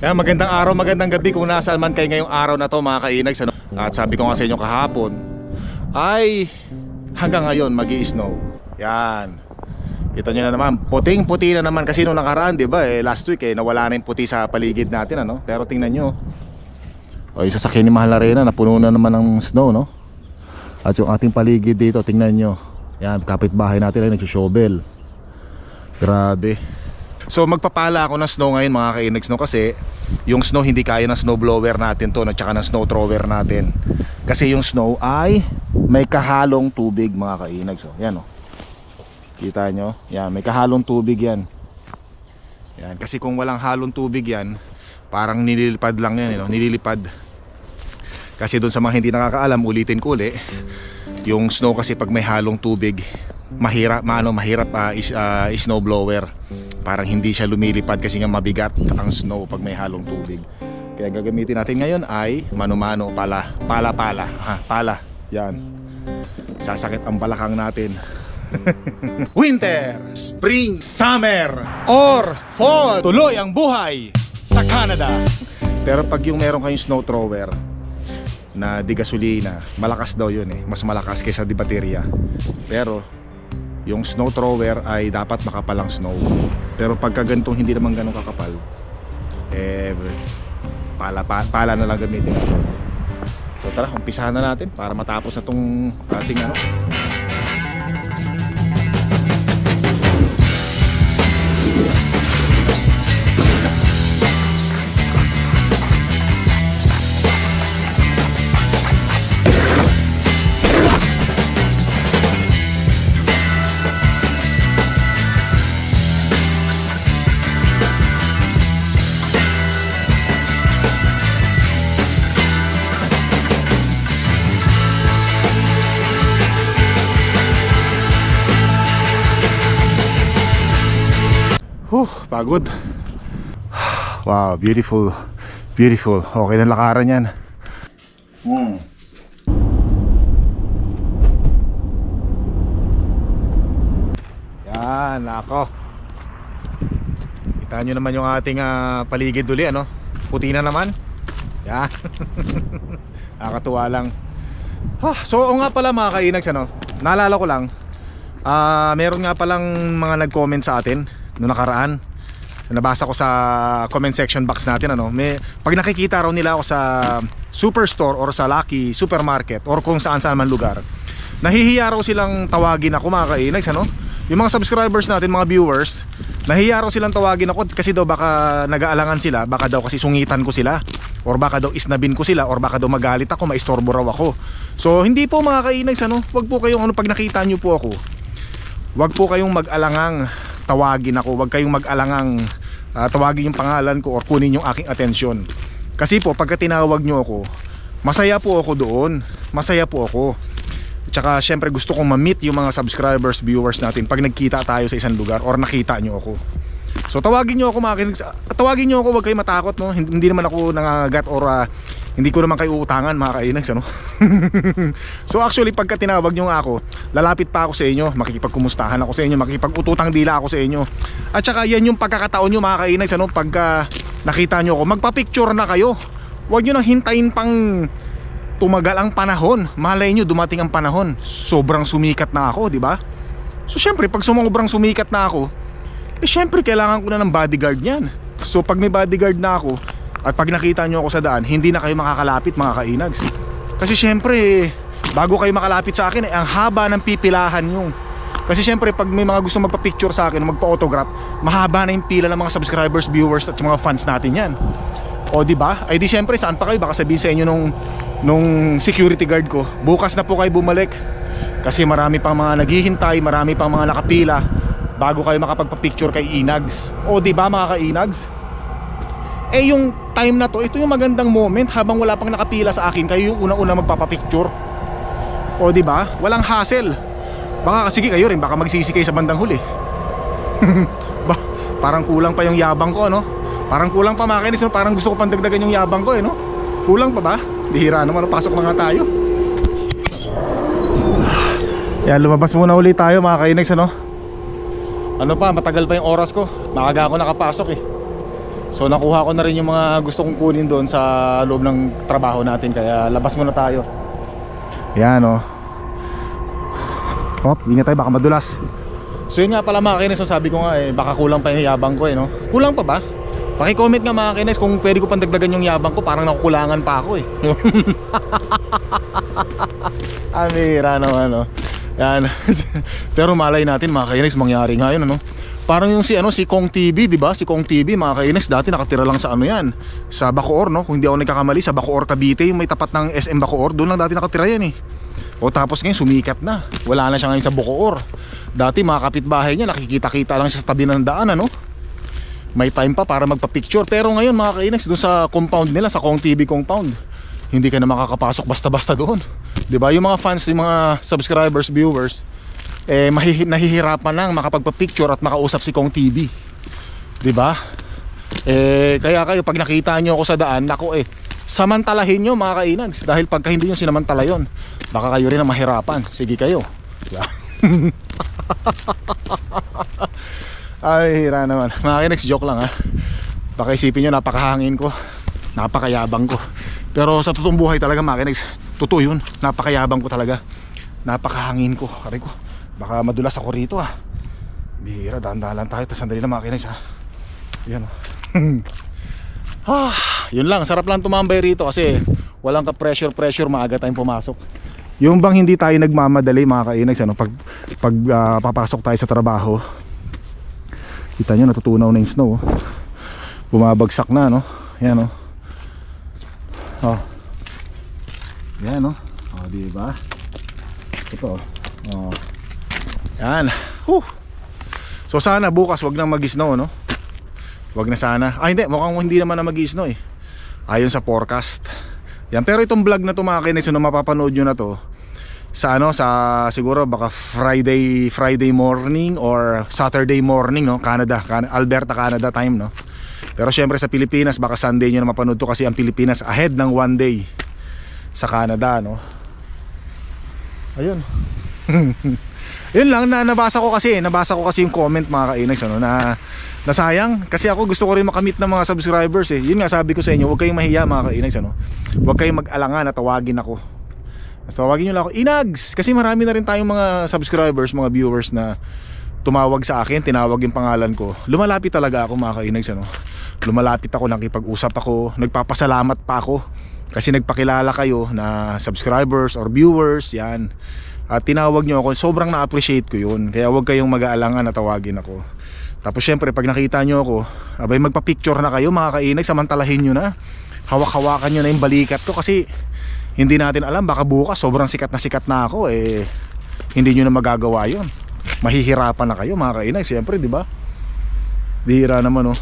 Kaya magandang araw, magandang gabi kung nasaan man kayo ngayong araw na to mga kainags, ano? At sabi ko nga sa inyo kahapon ay hanggang ngayon magi-snow. Yan. Kita nyo na naman, puting-puti na naman kasi nung nakaraan, di ba? Last week nawala na yung puti sa paligid natin, ano? Pero tingnan nyo. O, yung sasakyan ni Mahal Arena napuno na naman ng snow, no? At yung ating paligid dito, tingnan nyo. Yan, kapitbahay natin ay nagsushovel. Grabe. So magpapala ako ng snow ngayon mga kainags, no? Kasi yung snow hindi kaya ng snow blower natin to, at saka ng snow thrower natin. Kasi yung snow ay may kahalong tubig mga kainags. So, yan, oh. Kita nyo? Yan, may kahalong tubig yan. Yan, kasi kung walang halong tubig yan, parang nililipad lang yan, no? Nililipad. Kasi doon sa mga hindi nakakaalam, ulitin ko uli, yung snow kasi pag may halong tubig, mahirap snow blower. Parang hindi siya lumilipad kasi nga mabigat ang snow pag may halong tubig. Kaya ang gagamitin natin ngayon ay mano-mano, pala. Pala. Yan. Sasakit ang balakang natin. Winter, spring, summer, or fall, tuloy ang buhay sa Canada. Pero pag yung meron kayong snow thrower na di gasolina, malakas daw yun mas malakas kaysa di baterya. Pero yung snow thrower ay dapat makapalang snow. Pero pagka ganitong hindi naman ganun kakapal, pala na lang gamitin. So tara, umpisahan na natin para matapos na tong ating ano. Pagod. Wow, beautiful. Beautiful. Okay na lakaran yan. Yan, ako. Kita nyo naman yung ating paligid uli, ano? Puti na naman. Yan. Nakakatuwa lang. So, nga pala mga kainags, ano? Naalala ko lang, meron nga palang mga nag-comment sa atin noong nakaraan. Nabasa ko sa comment section box natin, ano, pag nakikita raw nila ako sa superstore or sa Lucky Supermarket or kung saan man lugar, nahihiya raw silang tawagin ako mga kainags, ano? Yung mga subscribers natin, mga viewers, nahihiya raw silang tawagin ako kasi daw baka nag-aalangan sila, baka daw kasi sungitan ko sila, or baka daw isnabin ko sila, or baka daw magalit ako, maistorbo raw ako. So hindi po mga kainags, ano, wag po kayong pag nakita nyo po ako, wag po kayong mag-alangang tawagin ako, wag kayong mag-alangang tawagin yung pangalan ko or kunin yung aking atensyon. Kasi po pagka tinawag nyo ako, masaya po ako doon. Masaya po ako. Tsaka syempre gusto kong ma-meet yung mga subscribers, viewers natin pag nagkita tayo sa isang lugar or nakita nyo ako. So tawagin nyo ako tawagin nyo ako, wag kayong matakot, no? Hindi naman ako nangangagat or hindi ko naman kayo uutangan mga kainags, ano? So actually pagka tinawag nyo nga ako, lalapit pa ako sa inyo, makikipagkumustahan ako sa inyo, makikipag-ututang dila ako sa inyo. At saka yan yung pagkakataon nyo mga kainags, ano? Pagka nakita nyo ako, magpa-picture na kayo. Huwag nyo nang hintayin pang tumagal ang panahon. Malay nyo dumating ang panahon, sobrang sumikat na ako, di ba? So syempre pag sobrang sumikat na ako, syempre kailangan ko na ng bodyguard niyan. So pag may bodyguard na ako, at pag nakita nyo ako sa daan, hindi na kayo makakalapit mga kainags. Kasi syempre bago kayo makalapit sa akin, ang haba ng pipilahan nyo. Kasi syempre pag may mga gusto magpa-picture sa akin, magpa-autograph, mahaba na yung pila ng mga subscribers, viewers at mga fans natin yan. O di ba? Ay di syempre saan pa kayo? Baka sabihin sa inyo nung security guard ko, bukas na po kayo bumalik. Kasi marami pang mga naghihintay, marami pang mga nakapila bago kayo makapagpa-picture kay Inags. O di ba mga ka-Inags? Yung time na to, ito yung magandang moment habang wala pang nakapila sa akin, kayo yung unang-una magpapapicture. O di ba? Walang hassle. Baka sige kayo rin, baka magsisi kayo sa bandang huli. Parang kulang pa yung yabang ko, no? Parang kulang pa mga kainis, no? Parang gusto ko pandagdagan yung yabang ko, no? Kulang pa ba? Bihira naman, pasok na nga tayo. Yan, lumabas muna ulit tayo mga kainags, ano? Ano pa, matagal pa yung oras ko. Maaga ako nakapasok So nakuha ko na rin yung mga gusto kong kunin doon sa loob ng trabaho natin, kaya labas muna tayo. Yan oh. Hop, ingat tayo, baka madulas. So yun nga pala mga kainis, so sabi ko nga baka kulang pa yung yabang ko no. Kulang pa ba? Paki-comment nga mga kainis kung pwede ko pang dagdagan yung yabang ko, parang nakukulangan pa ako Amira naman no. Yan. Pero malay natin mga kainis, mangyari nga yun ano. Parang yung si Kong TV, di ba? Si Kong TV mga kainis, dati nakatira lang sa yan, sa Bacoor no. Kung hindi ako nagkakamali, sa Bacoor Cavite, yung may tapat ng SM Bacoor, doon lang dati nakatira yan O tapos ngayon sumikat na. Wala na siya ngayon sa Bacoor. Dati mga kapitbahay niya, nakikita-kita lang siya sa tabi ng daan ano. May time pa para magpa-picture. Pero ngayon mga kainis, doon sa compound nila, sa Kong TV compound, hindi ka na makakapasok basta-basta doon. Di ba? Yung mga fans, yung mga subscribers, viewers, nahihirapan lang makapagpa-picture at makausap si Kong TV. 'Di ba? Kaya kayo pag nakita nyo ako sa daan, nako samantalahin nyo mga kainags, dahil pagka hindi nyo sinamantala yon, baka kayo rin ang mahirapan. Sige kayo. Ay, hira naman. Mga kainags, joke lang ha. Baka isipin nyo napakahangin ko, napakayabang ko. Pero sa totoong buhay talaga mga kainags, totoo yun. Napakayabang ko talaga. Napakahangin ko. Aray ko, baka madulas ako rito bihira, dahan-dahan tayo. Tapos sandali na mga kinags yan yun lang, sarap lang tumambay rito kasi walang ka pressure, maaga tayong pumasok. Yung bang hindi tayo nagmamadali mga kainags pag papasok tayo sa trabaho. Kita nyo, natutunaw na yung snow bumabagsak na no. Yan yan diba? Ito yan. So sana bukas wag nang mag-snow no. Wag na sana. Hindi, mukhang hindi naman na mag-snow ayon sa forecast. Yan, pero itong vlog na to mga kainis, na mapapanood nyo na to sa sa siguro baka Friday morning or Saturday morning no, Alberta, Canada time no. Pero syempre sa Pilipinas baka Sunday nyo na mapanood to kasi ang Pilipinas ahead ng 1 day sa Canada no. Ayun. Yun lang na nabasa ko kasi yung comment mga kainags na sayang kasi ako gusto ko rin makamit ng mga subscribers Yun nga sabi ko sa inyo, huwag kayong mahiya mga kainags huwag kayong mag-alangan na tawagin ako. Tawagin nyo lang ako Inags, kasi marami na rin tayong mga subscribers, mga viewers na tumawag sa akin, tinawag yung pangalan ko. Lumalapit talaga ako mga kainags lumalapit ako, nakipag-usap ako, nagpapasalamat pa ako kasi nagpakilala kayo na subscribers or viewers yan. At tinawag nyo ako, sobrang na-appreciate ko yun. Kaya huwag kayong mag-aalangan na tawagin ako. Tapos syempre pag nakita nyo ako, abay magpa-picture na kayo mga kainag, samantalahin nyo na. Hawak-hawakan nyo na yung balikat ko kasi hindi natin alam, baka bukas sobrang sikat na ako hindi nyo na magagawa yun. Mahihirapan na kayo mga kainag, syempre di ba? Bihira naman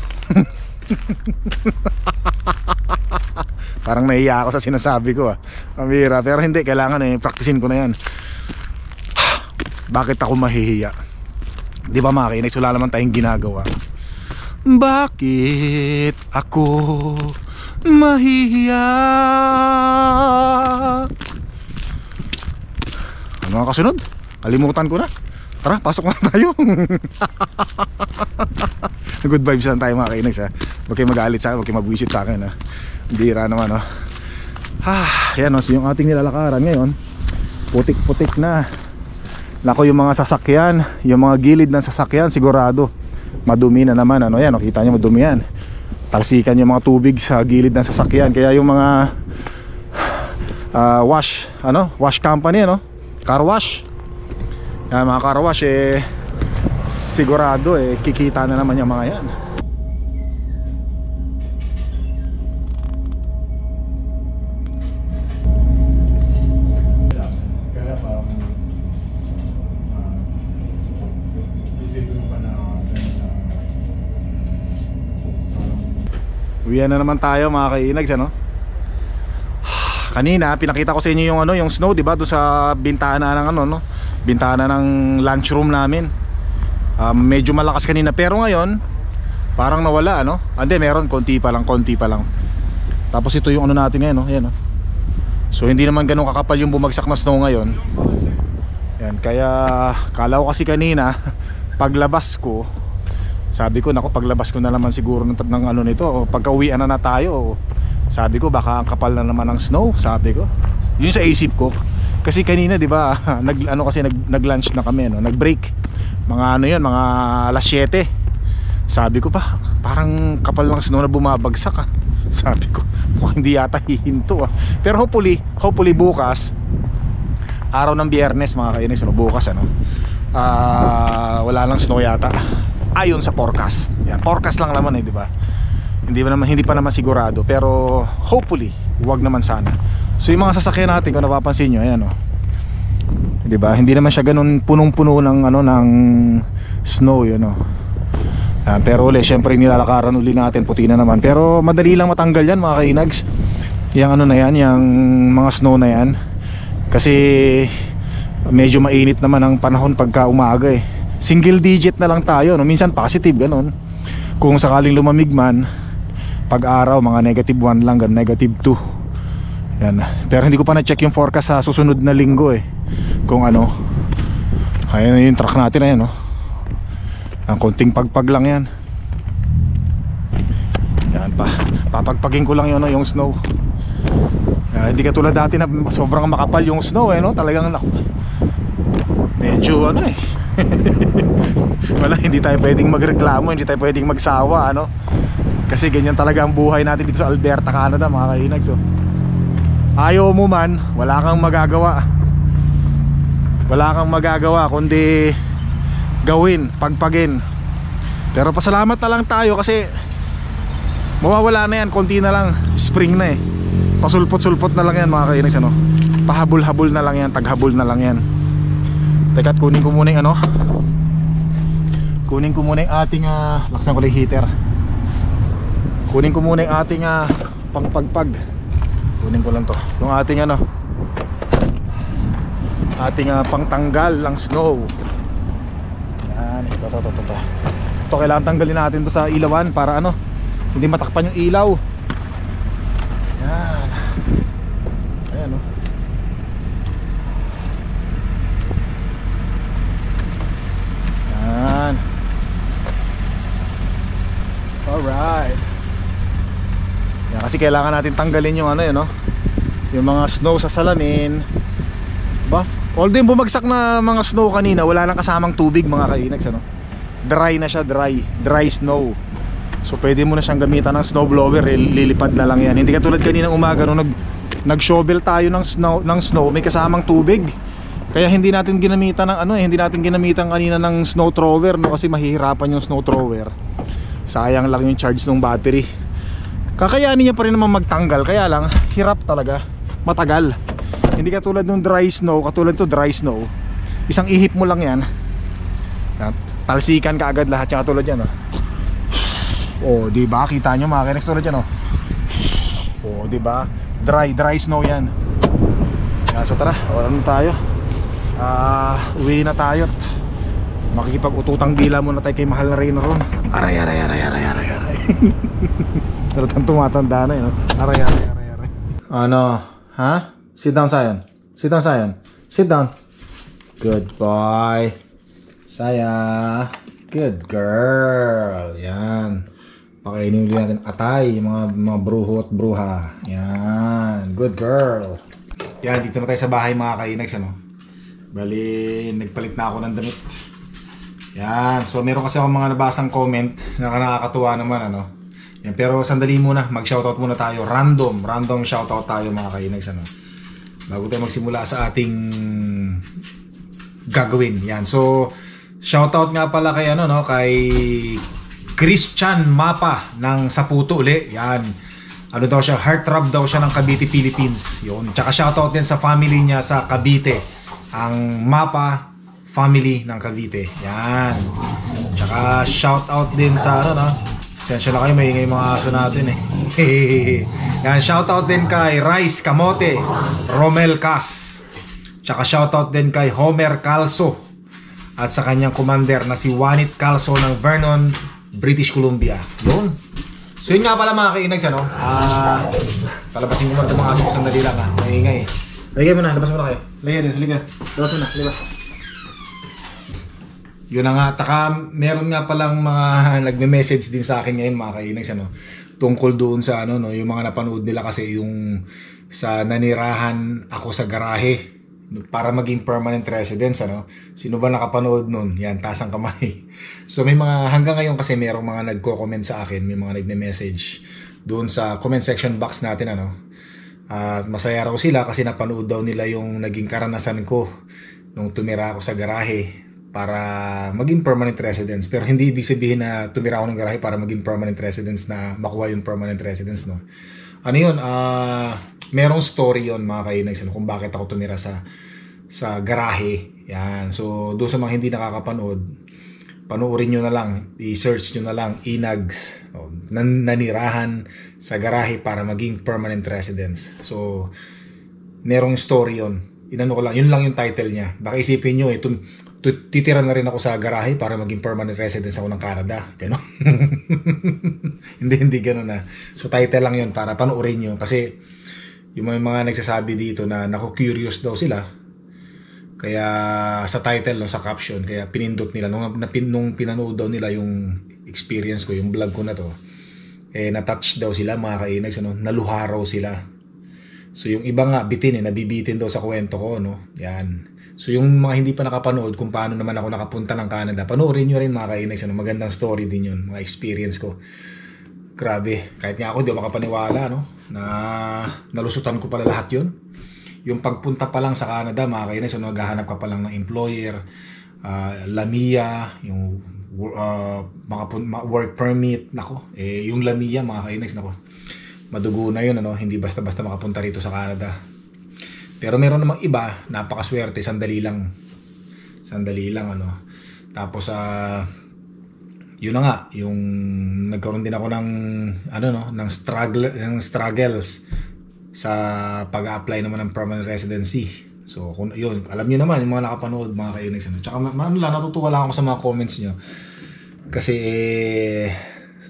Parang nahiya ako sa sinasabi ko Bihira, pero hindi, kailangan practicein ko na yan. Bakit ako mahihiya? Di ba mga kainags, wala naman tayong ginagawa. Bakit ako mahihiya? Ano ang kasunod? Kalimutan ko na. Tara, pasok na tayo. Good vibes lang tayo mga kainags Huwag kayo magalit sa akin, huwag kayo mabwisit sa akin Bira naman yan so yung ating nilalakaran ngayon, putik-putik na. Nako, yung mga sasakyan, yung mga gilid ng sasakyan sigurado madumi na naman yan, kita nyo madumi yan. Talsikan yung mga tubig sa gilid ng sasakyan. Kaya yung mga wash company car wash, yan, mga car wash sigurado kikita na naman yung mga yan. Uwian na naman tayo mga kainags Kanina pinakita ko sa inyo yung snow, di ba? Doon sa bintana ng bintana ng lunchroom namin. Medyo malakas kanina pero ngayon parang nawala Hindi, meron konti pa lang. Tapos ito yung natin ngayon Ayan So hindi naman ganun kakapal yung bumagsak na snow ngayon. Yan, kaya kala ko kasi kanina paglabas ko Sabi ko, naku, paglabas ko na naman siguro ng ano nito, o pagka-uwian na tayo, sabi ko baka ang kapal na naman ng snow, sabi ko. Yun sa isip ko. Kasi kanina, 'di ba, nag-lunch na kami, no, nag-break. Mga ano 'yun, mga alas 7. Sabi ko pa, parang kapal ng snow na bumabagsak ah. Sabi ko, mukhang hindi yata hihinto ah. Pero hopefully bukas, araw ng Biyernes mga kainis, no, bukas ano, wala lang snow yata ayon sa forecast. Yan, forecast lang naman eh, di ba? Hindi pa naman sigurado, pero hopefully wag naman sana. So yung mga sasakyan natin, kung napapansin nyo, ayan oh, di ba? Hindi naman siya ganun punong-puno ng ano, ng snow, yun oh. Pero uli, syempre nilalakaran uli natin, puti na naman. Pero madali lang matanggal yan mga kainags. Yang ano na yan, yung mga snow na yan. Kasi medyo mainit naman ang panahon pagka umaga eh. Single digit na lang tayo, no? Minsan positive, ganun. Kung sakaling lumamig man, pag araw mga -1 lang, ganun, -2. Yan. Pero hindi ko pa na-check yung forecast sa susunod na linggo eh, kung ano. Ayun yung truck natin, ayan no. Ang konting pagpag lang yan. Yan pa, papagpagin ko lang yun, no, yung snow. Hindi katulad dati na sobrang makapal yung snow eh, no? Talagang medyo ano eh. Wala, hindi tayo pwedeng magreklamo, hindi tayo pwedeng magsawa, ano? Kasi ganyan talaga ang buhay natin dito sa Alberta, Canada mga kainags. So, ayaw mo man, wala kang magagawa. Wala kang magagawa kundi gawin, pagpagin. Pero pasalamat na lang tayo kasi mawawala na yan, konti na lang, spring na eh. Pasulpot-sulpot na lang yan mga kainags, ano? Pahabol-habol na lang yan, taghabol na lang yan. Teka, kunin ko muna yung ano, kunin ko muna yung ating laksan ko lang heater. Kunin ko muna yung ating pangpagpag. Kunin ko lang to, yung ating ano, ating pangtanggal ng snow. Yan, ito kailangan tanggalin natin to sa ilawan para ano, hindi matakpan yung ilaw. Yan. Ayan oh. Yan. Alright. Yan, kasi kailangan natin tanggalin yung ano yun, no? Yung mga snow sa salamin. Ba? Although yung bumagsak na mga snow kanina, wala nang kasamang tubig mga kainags, ano? Dry na siya, dry snow. So pwede mo na siyang gamitan ng snow blower, lilipad na lang yan. Hindi katulad kaninang umaga nung nag-shovel tayo ng snow, may kasamang tubig. Kaya hindi natin ginamitan ng ano hindi natin ginamitan kanina ng snow thrower, no, kasi mahihirapan yung snow thrower. Sayang lang yung charge ng battery. Kakayanin niya pa rin naman magtanggal, kaya lang hirap talaga, matagal. Hindi katulad ng dry snow, katulad to dry snow. Isang ihip mo lang yan, talsikan ka agad lahat, yung katulad yan, oh. Oh, di ba? Kita nyo mga kinex, tulad yan, oh. Oh, di ba? Dry snow yan. Yan, so tara, wala na tayo. Uwi na tayo. Makikipag-ututang dila muna tayo kay mahal na Reyna ron. Aray. Pero tumatanda na yun, no? Aray. Ano? Ha? Sit down, Sayan. Sit down. Good boy. Saya. Good girl. Yan. Pakainin ulit natin atay, mga bruho at bruha. Yan. Good girl. Yan, dito na tayo sa bahay mga kainags, ano? Bali, nagpalit na ako ng damit. Yan. So, meron kasi ako mga nabasang comment na nakakatuwa naman, ano? Yan, pero sandali muna, mag-shoutout muna tayo. Random shoutout tayo mga kainags, ano? Bago tayo magsimula sa ating gagawin. Yan. So, shoutout nga pala kay ano, no, kay Christian Mapa ng Saputo uli. Yan. Ano daw siya, heartthrob daw siya ng Cavite, Philippines. Yun. Tsaka shoutout din sa family niya sa Cavite, ang Mapa family ng Cavite. Yan. Tsaka shoutout din sa ano, no. Sensya na kayo, may mga aso natin eh. Yan, shoutout din kay Rice Kamote, Romel Cas. Tsaka shoutout din kay Homer Calso at sa kanyang commander na si Juanit Calso ng Vernon, British Columbia. Yun. So yun nga pala mga kainags, ano? Palabasin mo muna itong mga aso, sandali lang ha. Maingay. Halika mo na, labas mo na kayo. Halika. Labas mo na, labas. Yun na nga, taka meron nga palang mga nagme-message din sa akin ngayon mga kainags, ano, tungkol doon sa ano, no, yung mga napanood nila kasi yung sa nanirahan ako sa garahe para maging permanent residence, ano. Sino ba nakapanood nun? Yan, taas ang kamay. So may mga, hanggang ngayon kasi merong mga nagko-comment sa akin, may mga nagme-message doon sa comment section box natin, ano. At masaya raw sila kasi napanood daw nila yung naging karanasan ko nung tumira ako sa garahe para maging permanent residence. Pero hindi ibig sabihin na tumira ako ng garahe para maging permanent residence na makuha yung permanent residence, no. Ano yun? Merong story yon mga kainags, ano, kung bakit ako tumira sa garahe. Yan. So, doon sa mga hindi nakakapanood, panoorin nyo na lang, i-search nyo na lang, Inags, nanirahan sa garahe para maging permanent residence. So, merong story yon. Inano ko lang, yun lang yung title niya. Baka isipin nyo, titira na rin ako sa garahe para maging permanent residence ako ng Canada. Gano'n? hindi gano'n na. So, title lang yun para panoorin nyo. Kasi, yung mga nagsasabi dito na naku-curious daw sila. Kaya, sa title, no, sa caption, kaya pinindot nila. Nung pinanood daw nila yung experience ko, yung vlog ko na to, na-touch daw sila, mga kainags, ano, naluha raw sila. So yung iba nga nabibitin daw sa kwento ko, no? Yan. So yung mga hindi pa nakapanood kung paano naman ako nakapunta ng Canada, panoorin nyo rin mga kainags, ano? Magandang story din yun, mga experience ko. Grabe, kahit nga ako di ako makapaniwala, no? Na nalusutan ko pala lahat yun. Yung pagpunta pa lang sa Canada, mga kainags, ano, naghahanap ka pa lang ng employer, LAMIA, yung mga work permit, nako. Yung LAMIA, mga kainags, nako. Madugo na yun, ano, hindi basta-basta makapunta rito sa Canada. Pero meron namang iba, napakaswerte, sandali lang, ano. Tapos yun na nga, yung nagkaroon din ako ng ano, no, ng struggles sa pag-apply naman ng permanent residency. So kung yun, alam niyo naman yung mga nakapanood, mga kainags, ano. Tsaka natutuwa lang ako sa mga comments niyo. Kasi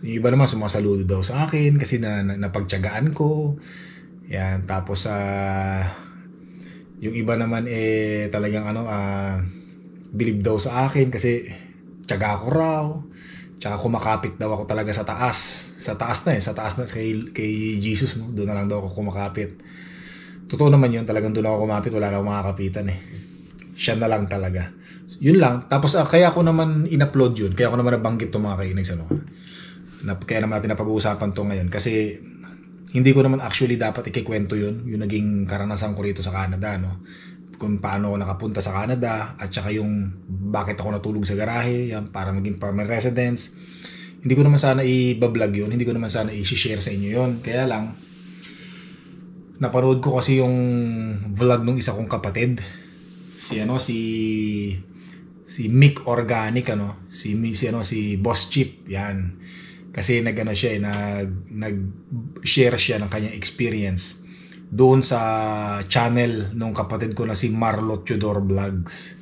yung iba naman sumasaludo daw sa akin kasi napagtiyagaan ko. Yan, tapos yung iba naman talagang ano, believe daw sa akin kasi tiyaga ko raw. Tsaka kumakapit daw ako talaga sa taas. Sa taas na kay Jesus, no. Doon na lang daw ako kumakapit. Totoo naman yun, talagang doon ako kumapit, wala na akong makakapitan Siya na lang talaga. Yun lang. Tapos kaya ako naman in-upload yun. Kaya ako naman nabanggit to, mga kainags, ano. Kaya naman natin napag-uusapan to ngayon kasi hindi ko naman actually dapat ikikwento yun, yung naging karanasan ko rito sa Canada, no? Kung paano ako nakapunta sa Canada at saka yung bakit ako natulog sa garahe, yan, para maging permanent residence. Hindi ko naman sana i-vlog yun, hindi ko naman sana i-share sa inyo yun. Kaya lang, napanood ko kasi yung vlog ng isa kong kapatid, si Mick Organic, ano, si Boss Chip, yan. Kasi nag-share siya ng kanyang experience doon sa channel nung kapatid ko na si Marlo Tudor Vlogs.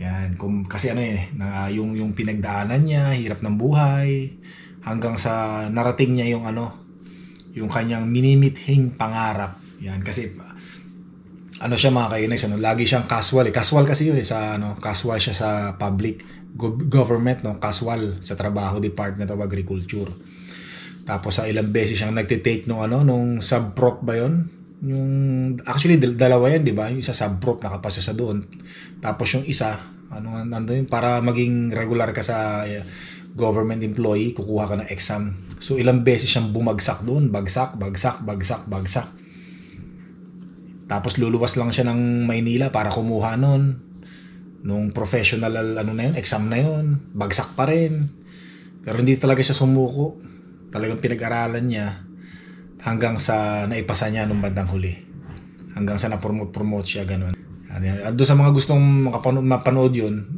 Yan, kasi na yung pinagdaanan niya, hirap ng buhay, hanggang sa narating niya yung kanyang minimithing pangarap. Yan, kasi siya, mga kainags, lagi siyang casual. Casual kasi yun casual siya sa public government, no, casual sa trabaho, Department of Agriculture. Tapos sa ilang beses siyang nagte-take nung sub-prop ba yun? Yung actually dalawa yan, di ba? Yung isa sub-prop, nakapasa sa doon. Tapos yung isa, yun, para maging regular ka sa government employee, kukuha ka ng exam. So ilang beses siyang bumagsak doon, bagsak. Tapos luluwas lang siya ng Maynila para kumuha noon. Nung professional exam na yun, bagsak pa rin. Pero hindi talaga siya sumuko. Talagang pinag-aralan niya hanggang sa naipasa niya nung bandang huli. Hanggang sa na-promote siya, ganun. Doon sa mga gustong mapanood yun,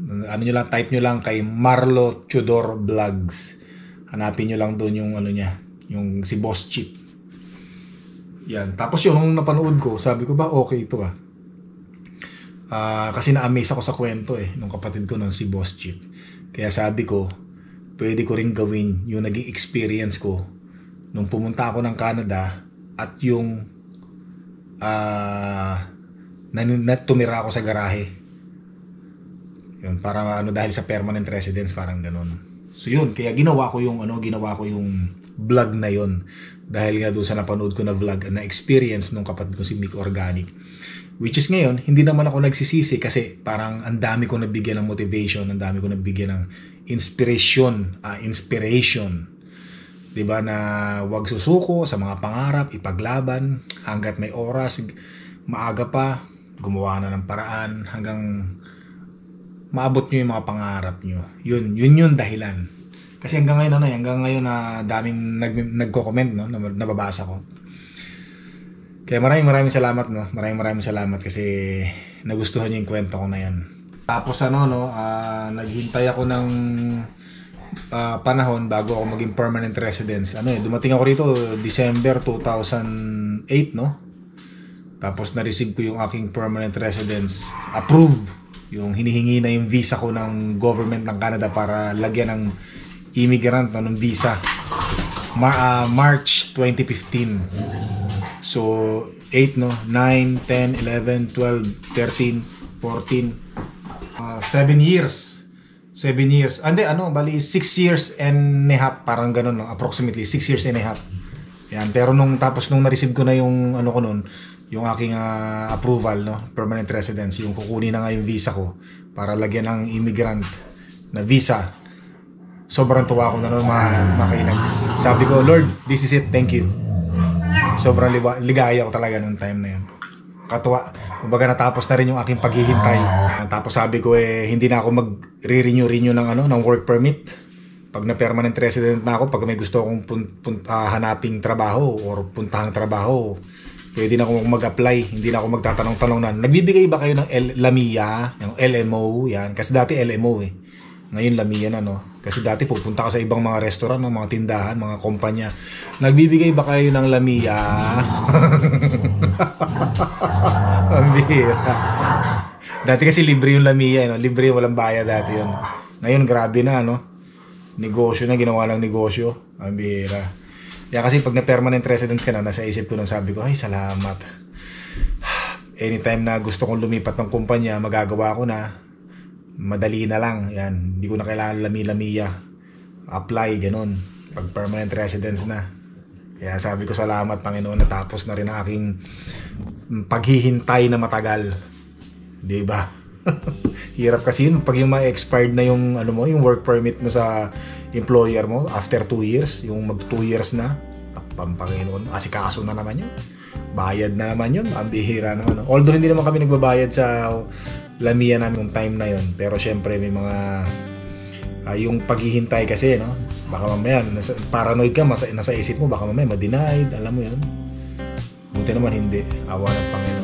type nyo lang kay Marlo Tudor Vlogs. Hanapin nyo lang doon yung niya, yung si Boss Chip. Yan. Tapos yun, nung napanood ko, sabi ko ba okay ito kasi na-amaze ako sa kwento nung kapatid ko nun, si Boss Chip. Kaya sabi ko, pwede ko rin gawin yung naging experience ko nung pumunta ako ng Canada at yung tumira ako sa garahe. Yun, para ano, dahil sa permanent residence, parang ganun. So yun, kaya ginawa ko yung vlog na yun. Dahil nga doon sa napanood ko na vlog, na experience nung kapatid ko si Mick Organic. Which is ngayon, hindi naman ako nagsisisi kasi parang ang dami ko nabigyan ng motivation, ang dami ko nabigyan ng inspiration. 'Di ba, na wag susuko sa mga pangarap, ipaglaban hangga't may oras, maaga pa, gumawa na ng paraan hanggang maabot nyo yung mga pangarap nyo. Yun yung dahilan. Kasi hanggang ngayon na daming nagko-comment, no, na nababasa ko. Kaya maraming salamat, no. Maraming salamat kasi nagustuhan niyo yung kwento ko na yan. Tapos naghintay ako ng panahon bago ako maging permanent residence. Dumating ako rito December 2008, no. Tapos na-receive ko yung aking permanent residence approved. Yung hinihingi na yung visa ko ng government ng Canada para lagyan ng immigrant ng visa. March 2015. So 8, no, 9, 10, 11, 12, 13, 14, 7 years. 7 years. Bali 6 years and a half, parang ganun, no? Approximately 6 years and a half. Yan, pero nung na-receive ko na yung yung aking approval, no, permanent residence, yung kukunin na nga yung visa ko para lagyan ng immigrant na visa. Sobrang tuwa ako na makainag. Sabi ko, Lord, this is it, thank you. Sobrang ligaya ko talaga nung time na yun. Katuwa. Kumbaga natapos na rin yung aking paghihintay. Tapos sabi ko hindi na ako mag-renew ng work permit. Pag na permanent resident na ako, pag may gusto akong hanaping trabaho or puntahang trabaho, pwede na akong mag-apply. Hindi na ako magtatanong-tanong na, nagbibigay ba kayo ng LMIA, yung LMO, yan. Kasi dati LMO Ngayon LMIA na, no. Kasi dati pupunta ka sa ibang mga restaurant, mga tindahan, mga kumpanya. Nagbibigay ba kayo ng LMIA? Ang bihira. Dati kasi libre yung LMIA, no? Libre, walang bayad dati yun. Ngayon grabe na, no. Negosyo na, ginawa lang negosyo. Ang bihira. Kaya kasi pag na-permanent residence ka na, nasa isip ko nung sabi ko, ay salamat. Anytime na gusto kong lumipat ng kumpanya, magagawa ko na. Madali na lang. Yan. Hindi ko na kailangan lami-lamiya. Apply, ganun. Pag permanent residence na. Kaya sabi ko salamat, Panginoon, natapos na rin ang aking paghihintay na matagal. Diba? Hirap kasi yun. Pag yung ma-expired na yung, yung work permit mo sa employer mo after 2 years, yung mag 2 years na, Panginoon, asikaso na naman yun. Bayad na naman yun. Ang bihira naman. Although hindi naman kami nagbabayad sa LMIA namin yung time na yun. Pero syempre may mga yung paghihintay kasi, no? Baka mamaya paranoid ka, nasa isip mo, baka mamaya ma-denied, alam mo yun. Buti naman hindi. Awa ng Panginoon.